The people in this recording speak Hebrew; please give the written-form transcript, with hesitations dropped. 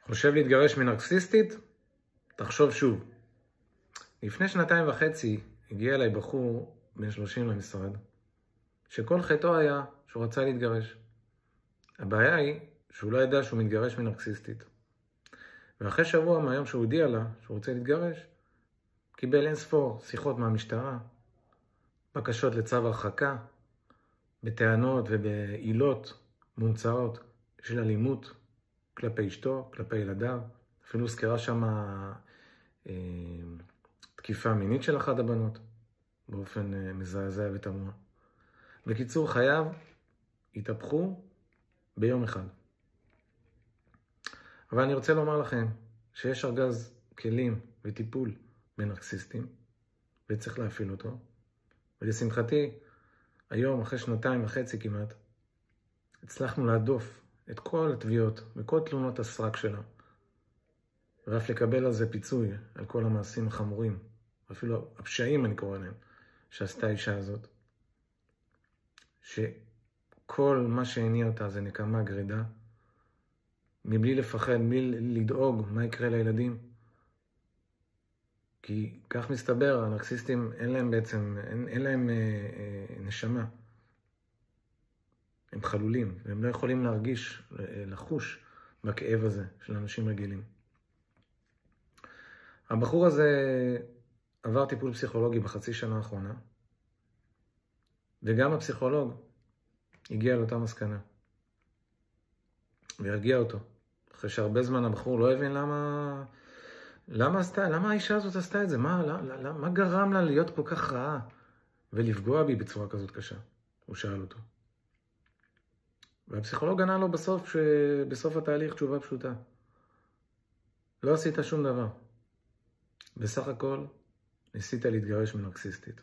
חושב להתגרש מנרקסיסטית? תחשוב שוב. לפני 2.5 הגיע אליי בחור בן 30 למשרד, שכל חטאו היה שהוא רצה להתגרש. הבעיה היא שהוא לא ידע שהוא מתגרש מנרקסיסטית. ואחרי שבוע מהיום שהוא הודיע לה שהוא רוצה להתגרש, קיבל אין ספור שיחות מהמשטרה, בקשות לצו הרחקה, בטענות ובעילות מומצאות של אלימות כלפי אשתו, כלפי ילדיו. אפילו הוזכרה שם תקיפה מינית של אחת הבנות, באופן מזעזע ותמוה. בקיצור, חייו התהפכו ביום אחד. אבל אני רוצה לומר לכם שיש ארגז כלים וטיפול בנרקסיסטים, וצריך להפעיל אותו. ולשמחתי, היום, אחרי 2.5 כמעט, הצלחנו להדוף את כל התביעות וכל תלונות הסרק שלה, ואף לקבל על זה פיצוי על כל המעשים החמורים, אפילו הפשעים אני קורא להם, שעשתה האישה הזאת, שכל מה שהניע אותה זה נקמה גרידה, מבלי לפחד, מבלי לדאוג מה יקרה לילדים. כי כך מסתבר, הנרקסיסטים אין להם בעצם, אין להם נשמה. הם חלולים, והם לא יכולים להרגיש, לחוש בכאב הזה של אנשים רגילים. הבחור הזה עבר טיפול פסיכולוגי בחצי שנה האחרונה, וגם הפסיכולוג הגיע לאותה מסקנה, והרגיע אותו. אחרי שהרבה זמן הבחור לא הבין למה האישה הזאת עשתה את זה? מה גרם לה להיות כל כך רעה ולפגוע בי בצורה כזאת קשה? הוא שאל אותו. והפסיכולוג ענה לו בסוף התהליך תשובה פשוטה. לא עשית שום דבר. בסך הכל ניסית להתגרש מנרקסיסטית.